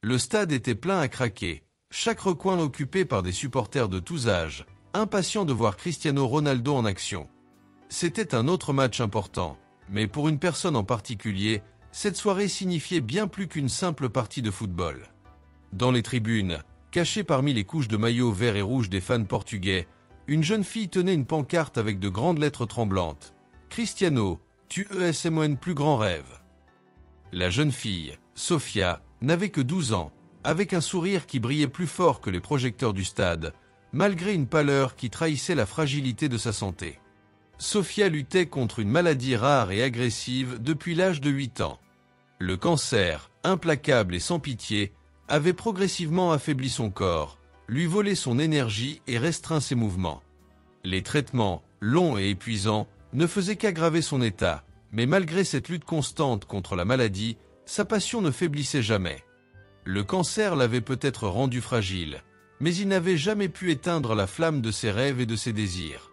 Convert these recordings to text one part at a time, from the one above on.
Le stade était plein à craquer, chaque recoin occupé par des supporters de tous âges, impatients de voir Cristiano Ronaldo en action. C'était un autre match important, mais pour une personne en particulier, cette soirée signifiait bien plus qu'une simple partie de football. Dans les tribunes, cachée parmi les couches de maillots verts et rouges des fans portugais, une jeune fille tenait une pancarte avec de grandes lettres tremblantes. « Cristiano, tu es mon plus grand rêve ». La jeune fille, Sofia, n'avait que 12 ans, avec un sourire qui brillait plus fort que les projecteurs du stade, malgré une pâleur qui trahissait la fragilité de sa santé. Sofia luttait contre une maladie rare et agressive depuis l'âge de 8 ans. Le cancer, implacable et sans pitié, avait progressivement affaibli son corps, lui volé son énergie et restreint ses mouvements. Les traitements, longs et épuisants, ne faisaient qu'aggraver son état, mais malgré cette lutte constante contre la maladie, sa passion ne faiblissait jamais. Le cancer l'avait peut-être rendu fragile, mais il n'avait jamais pu éteindre la flamme de ses rêves et de ses désirs.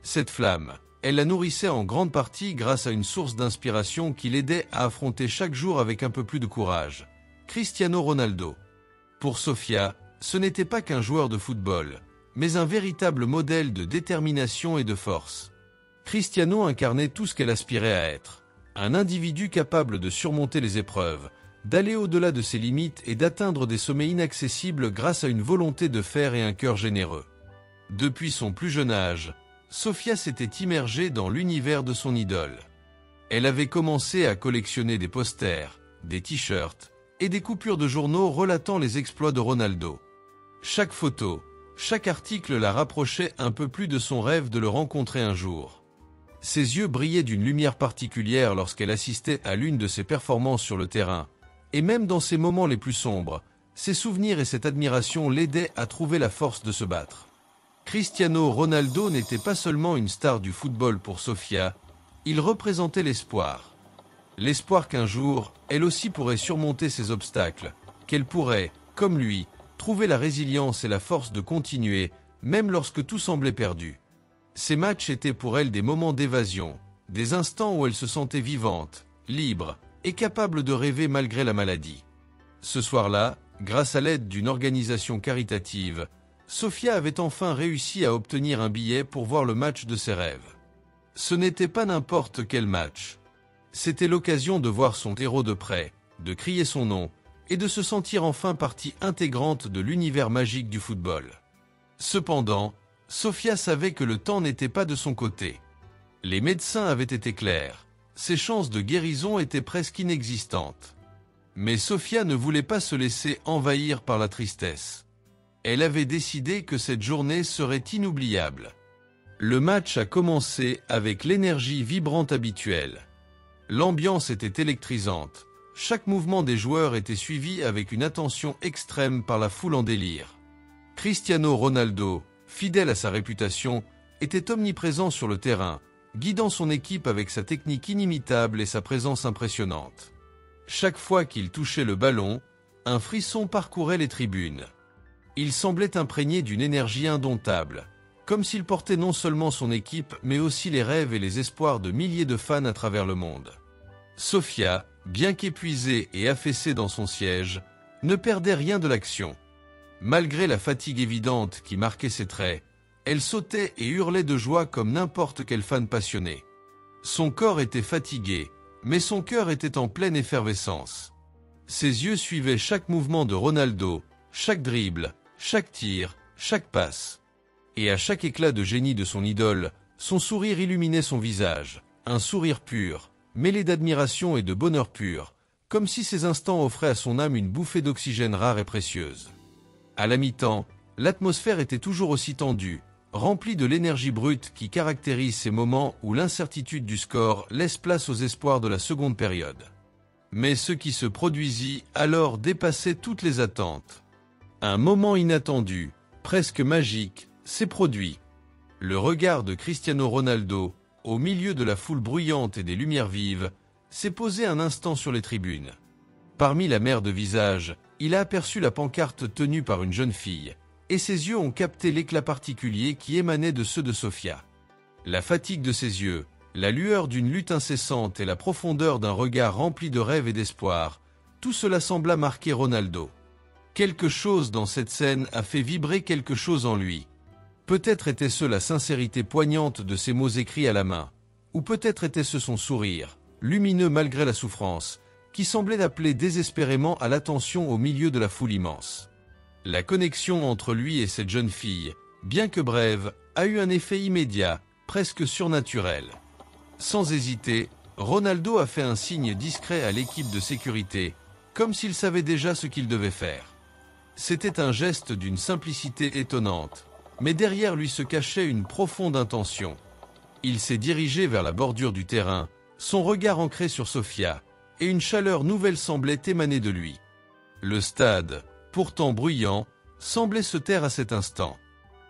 Cette flamme, elle la nourrissait en grande partie grâce à une source d'inspiration qui l'aidait à affronter chaque jour avec un peu plus de courage. Cristiano Ronaldo. Pour Sofia, ce n'était pas qu'un joueur de football, mais un véritable modèle de détermination et de force. Cristiano incarnait tout ce qu'elle aspirait à être. Un individu capable de surmonter les épreuves, d'aller au-delà de ses limites et d'atteindre des sommets inaccessibles grâce à une volonté de faire et un cœur généreux. Depuis son plus jeune âge, Sofia s'était immergée dans l'univers de son idole. Elle avait commencé à collectionner des posters, des t-shirts et des coupures de journaux relatant les exploits de Ronaldo. Chaque photo, chaque article la rapprochait un peu plus de son rêve de le rencontrer un jour. Ses yeux brillaient d'une lumière particulière lorsqu'elle assistait à l'une de ses performances sur le terrain, et même dans ses moments les plus sombres, ses souvenirs et cette admiration l'aidaient à trouver la force de se battre. Cristiano Ronaldo n'était pas seulement une star du football pour Sofia, il représentait l'espoir. L'espoir qu'un jour, elle aussi pourrait surmonter ces obstacles, qu'elle pourrait, comme lui, trouver la résilience et la force de continuer, même lorsque tout semblait perdu. Ces matchs étaient pour elle des moments d'évasion, des instants où elle se sentait vivante, libre et capable de rêver malgré la maladie. Ce soir-là, grâce à l'aide d'une organisation caritative, Sofia avait enfin réussi à obtenir un billet pour voir le match de ses rêves. Ce n'était pas n'importe quel match. C'était l'occasion de voir son héros de près, de crier son nom et de se sentir enfin partie intégrante de l'univers magique du football. Cependant, Sofia savait que le temps n'était pas de son côté. Les médecins avaient été clairs, ses chances de guérison étaient presque inexistantes. Mais Sofia ne voulait pas se laisser envahir par la tristesse. Elle avait décidé que cette journée serait inoubliable. Le match a commencé avec l'énergie vibrante habituelle. L'ambiance était électrisante. Chaque mouvement des joueurs était suivi avec une attention extrême par la foule en délire. Cristiano Ronaldo, fidèle à sa réputation, était omniprésent sur le terrain, guidant son équipe avec sa technique inimitable et sa présence impressionnante. Chaque fois qu'il touchait le ballon, un frisson parcourait les tribunes. Il semblait imprégné d'une énergie indomptable, comme s'il portait non seulement son équipe mais aussi les rêves et les espoirs de milliers de fans à travers le monde. Sofia, bien qu'épuisée et affaissée dans son siège, ne perdait rien de l'action. Malgré la fatigue évidente qui marquait ses traits, elle sautait et hurlait de joie comme n'importe quel fan passionné. Son corps était fatigué, mais son cœur était en pleine effervescence. Ses yeux suivaient chaque mouvement de Ronaldo, chaque dribble, chaque tir, chaque passe. Et à chaque éclat de génie de son idole, son sourire illuminait son visage, un sourire pur, mêlé d'admiration et de bonheur pur, comme si ces instants offraient à son âme une bouffée d'oxygène rare et précieuse. À la mi-temps, l'atmosphère était toujours aussi tendue, remplie de l'énergie brute qui caractérise ces moments où l'incertitude du score laisse place aux espoirs de la seconde période. Mais ce qui se produisit alors dépassait toutes les attentes. Un moment inattendu, presque magique, s'est produit. Le regard de Cristiano Ronaldo, au milieu de la foule bruyante et des lumières vives, s'est posé un instant sur les tribunes. Parmi la mer de visages, il a aperçu la pancarte tenue par une jeune fille, et ses yeux ont capté l'éclat particulier qui émanait de ceux de Sofia. La fatigue de ses yeux, la lueur d'une lutte incessante et la profondeur d'un regard rempli de rêve et d'espoir, tout cela sembla marquer Ronaldo. Quelque chose dans cette scène a fait vibrer quelque chose en lui. Peut-être était-ce la sincérité poignante de ses mots écrits à la main, ou peut-être était-ce son sourire, lumineux malgré la souffrance, qui semblait appeler désespérément à l'attention au milieu de la foule immense. La connexion entre lui et cette jeune fille, bien que brève, a eu un effet immédiat, presque surnaturel. Sans hésiter, Ronaldo a fait un signe discret à l'équipe de sécurité, comme s'il savait déjà ce qu'il devait faire. C'était un geste d'une simplicité étonnante, mais derrière lui se cachait une profonde intention. Il s'est dirigé vers la bordure du terrain, son regard ancré sur Sofia, et une chaleur nouvelle semblait émaner de lui. Le stade, pourtant bruyant, semblait se taire à cet instant.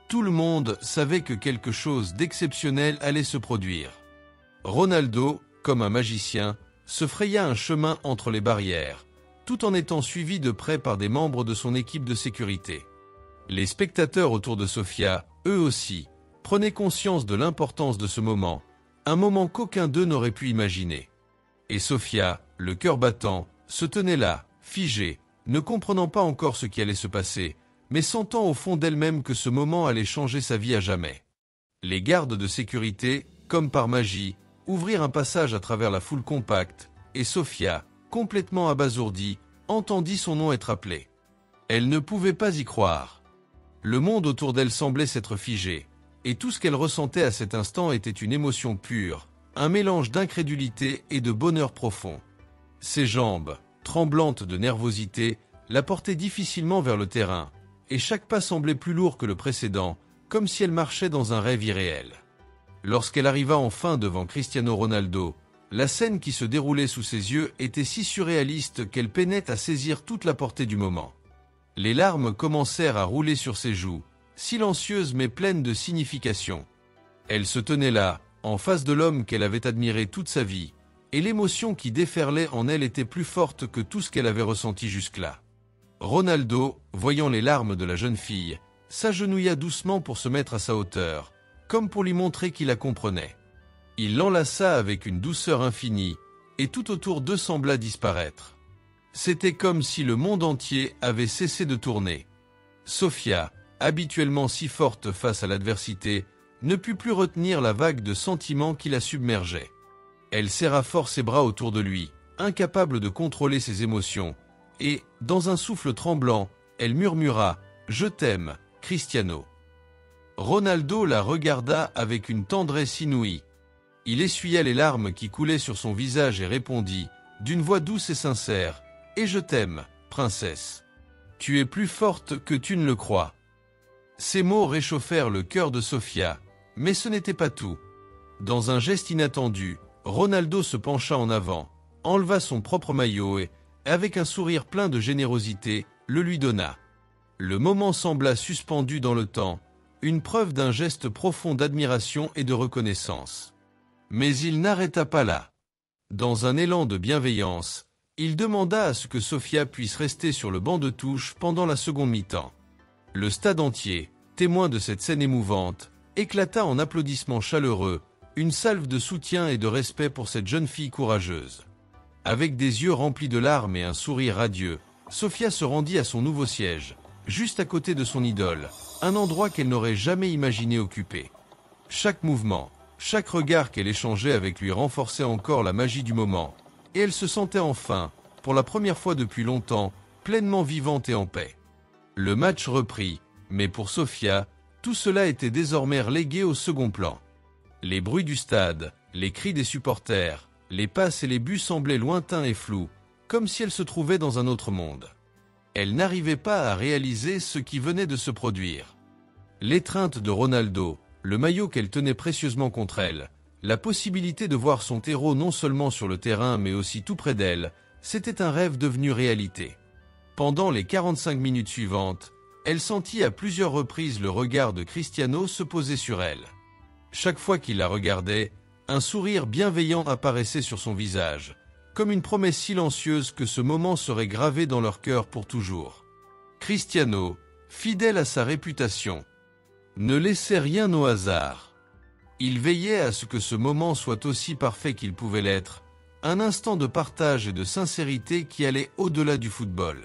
Tout le monde savait que quelque chose d'exceptionnel allait se produire. Ronaldo, comme un magicien, se fraya un chemin entre les barrières, tout en étant suivi de près par des membres de son équipe de sécurité. Les spectateurs autour de Sofia, eux aussi, prenaient conscience de l'importance de ce moment, un moment qu'aucun d'eux n'aurait pu imaginer. Et Sofia, le cœur battant, se tenait là, figée, ne comprenant pas encore ce qui allait se passer, mais sentant au fond d'elle-même que ce moment allait changer sa vie à jamais. Les gardes de sécurité, comme par magie, ouvrirent un passage à travers la foule compacte, et Sofia, complètement abasourdie, entendit son nom être appelé. Elle ne pouvait pas y croire. Le monde autour d'elle semblait s'être figé, et tout ce qu'elle ressentait à cet instant était une émotion pure, un mélange d'incrédulité et de bonheur profond. Ses jambes, tremblantes de nervosité, la portaient difficilement vers le terrain, et chaque pas semblait plus lourd que le précédent, comme si elle marchait dans un rêve irréel. Lorsqu'elle arriva enfin devant Cristiano Ronaldo, la scène qui se déroulait sous ses yeux était si surréaliste qu'elle peinait à saisir toute la portée du moment. Les larmes commencèrent à rouler sur ses joues, silencieuses mais pleines de signification. Elle se tenait là, en face de l'homme qu'elle avait admiré toute sa vie, et l'émotion qui déferlait en elle était plus forte que tout ce qu'elle avait ressenti jusque-là. Ronaldo, voyant les larmes de la jeune fille, s'agenouilla doucement pour se mettre à sa hauteur, comme pour lui montrer qu'il la comprenait. Il l'enlaça avec une douceur infinie, et tout autour d'eux sembla disparaître. C'était comme si le monde entier avait cessé de tourner. Sofia, habituellement si forte face à l'adversité, ne put plus retenir la vague de sentiments qui la submergeait. Elle serra fort ses bras autour de lui, incapable de contrôler ses émotions, et, dans un souffle tremblant, elle murmura « Je t'aime, Cristiano ». Ronaldo la regarda avec une tendresse inouïe. Il essuya les larmes qui coulaient sur son visage et répondit, d'une voix douce et sincère, « Et je t'aime, princesse. Tu es plus forte que tu ne le crois. » Ces mots réchauffèrent le cœur de Sofia, mais ce n'était pas tout. Dans un geste inattendu, Ronaldo se pencha en avant, enleva son propre maillot et, avec un sourire plein de générosité, le lui donna. Le moment sembla suspendu dans le temps, une preuve d'un geste profond d'admiration et de reconnaissance. Mais il n'arrêta pas là. Dans un élan de bienveillance, il demanda à ce que Sofia puisse rester sur le banc de touche pendant la seconde mi-temps. Le stade entier, témoin de cette scène émouvante, éclata en applaudissements chaleureux, une salve de soutien et de respect pour cette jeune fille courageuse. Avec des yeux remplis de larmes et un sourire radieux, Sofia se rendit à son nouveau siège, juste à côté de son idole, un endroit qu'elle n'aurait jamais imaginé occuper. Chaque mouvement, chaque regard qu'elle échangeait avec lui renforçait encore la magie du moment, et elle se sentait enfin, pour la première fois depuis longtemps, pleinement vivante et en paix. Le match reprit, mais pour Sofia, tout cela était désormais relégué au second plan. Les bruits du stade, les cris des supporters, les passes et les buts semblaient lointains et flous, comme si elle se trouvait dans un autre monde. Elle n'arrivait pas à réaliser ce qui venait de se produire. L'étreinte de Ronaldo, le maillot qu'elle tenait précieusement contre elle, la possibilité de voir son héros non seulement sur le terrain mais aussi tout près d'elle, c'était un rêve devenu réalité. Pendant les 45 minutes suivantes, elle sentit à plusieurs reprises le regard de Cristiano se poser sur elle. Chaque fois qu'il la regardait, un sourire bienveillant apparaissait sur son visage, comme une promesse silencieuse que ce moment serait gravé dans leur cœur pour toujours. Cristiano, fidèle à sa réputation, ne laissait rien au hasard. Il veillait à ce que ce moment soit aussi parfait qu'il pouvait l'être, un instant de partage et de sincérité qui allait au-delà du football.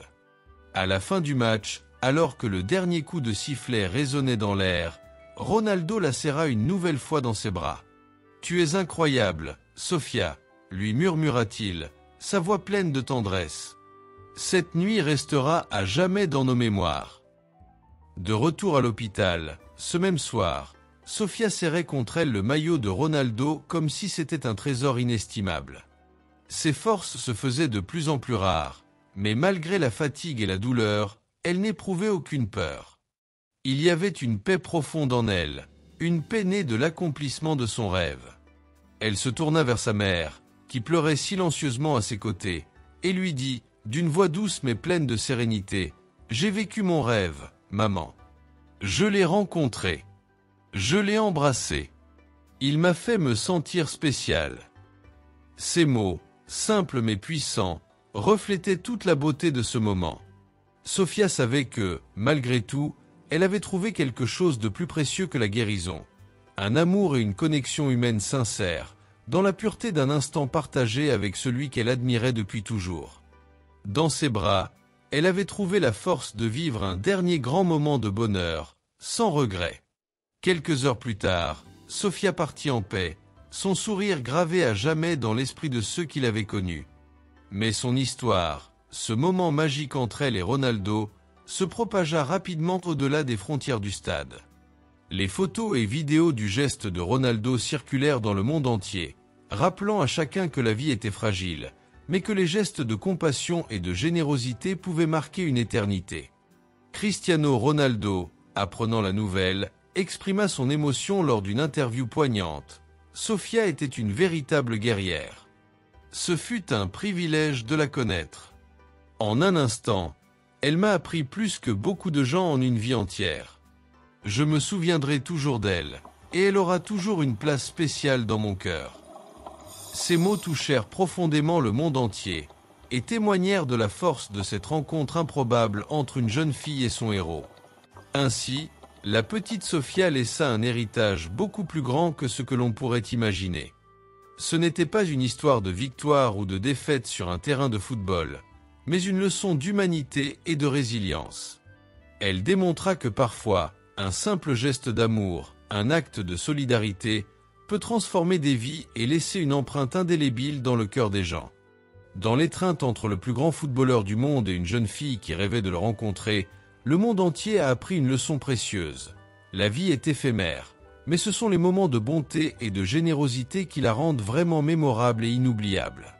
À la fin du match, alors que le dernier coup de sifflet résonnait dans l'air, Ronaldo la serra une nouvelle fois dans ses bras. « Tu es incroyable, Sofia », lui murmura-t-il, sa voix pleine de tendresse. Cette nuit restera à jamais dans nos mémoires. De retour à l'hôpital, ce même soir, Sofia serrait contre elle le maillot de Ronaldo comme si c'était un trésor inestimable. Ses forces se faisaient de plus en plus rares, mais malgré la fatigue et la douleur, elle n'éprouvait aucune peur. Il y avait une paix profonde en elle, une paix née de l'accomplissement de son rêve. Elle se tourna vers sa mère, qui pleurait silencieusement à ses côtés, et lui dit, d'une voix douce mais pleine de sérénité, « J'ai vécu mon rêve, maman. Je l'ai rencontré. Je l'ai embrassé. Il m'a fait me sentir spécial. » Ces mots, simples mais puissants, reflétaient toute la beauté de ce moment. Sofia savait que, malgré tout, elle avait trouvé quelque chose de plus précieux que la guérison. Un amour et une connexion humaine sincère, dans la pureté d'un instant partagé avec celui qu'elle admirait depuis toujours. Dans ses bras, elle avait trouvé la force de vivre un dernier grand moment de bonheur, sans regret. Quelques heures plus tard, Sofia partit en paix, son sourire gravé à jamais dans l'esprit de ceux qui l'avaient connue. Mais son histoire, ce moment magique entre elle et Ronaldo, se propagea rapidement au-delà des frontières du stade. Les photos et vidéos du geste de Ronaldo circulèrent dans le monde entier, rappelant à chacun que la vie était fragile, mais que les gestes de compassion et de générosité pouvaient marquer une éternité. Cristiano Ronaldo, apprenant la nouvelle, exprima son émotion lors d'une interview poignante. Sofia était une véritable guerrière. Ce fut un privilège de la connaître. En un instant, elle m'a appris plus que beaucoup de gens en une vie entière. Je me souviendrai toujours d'elle, et elle aura toujours une place spéciale dans mon cœur. Ces mots touchèrent profondément le monde entier, et témoignèrent de la force de cette rencontre improbable entre une jeune fille et son héros. Ainsi, la petite Sofia laissa un héritage beaucoup plus grand que ce que l'on pourrait imaginer. Ce n'était pas une histoire de victoire ou de défaite sur un terrain de football, mais une leçon d'humanité et de résilience. Elle démontra que parfois, un simple geste d'amour, un acte de solidarité, peut transformer des vies et laisser une empreinte indélébile dans le cœur des gens. Dans l'étreinte entre le plus grand footballeur du monde et une jeune fille qui rêvait de le rencontrer, le monde entier a appris une leçon précieuse. La vie est éphémère, mais ce sont les moments de bonté et de générosité qui la rendent vraiment mémorable et inoubliable.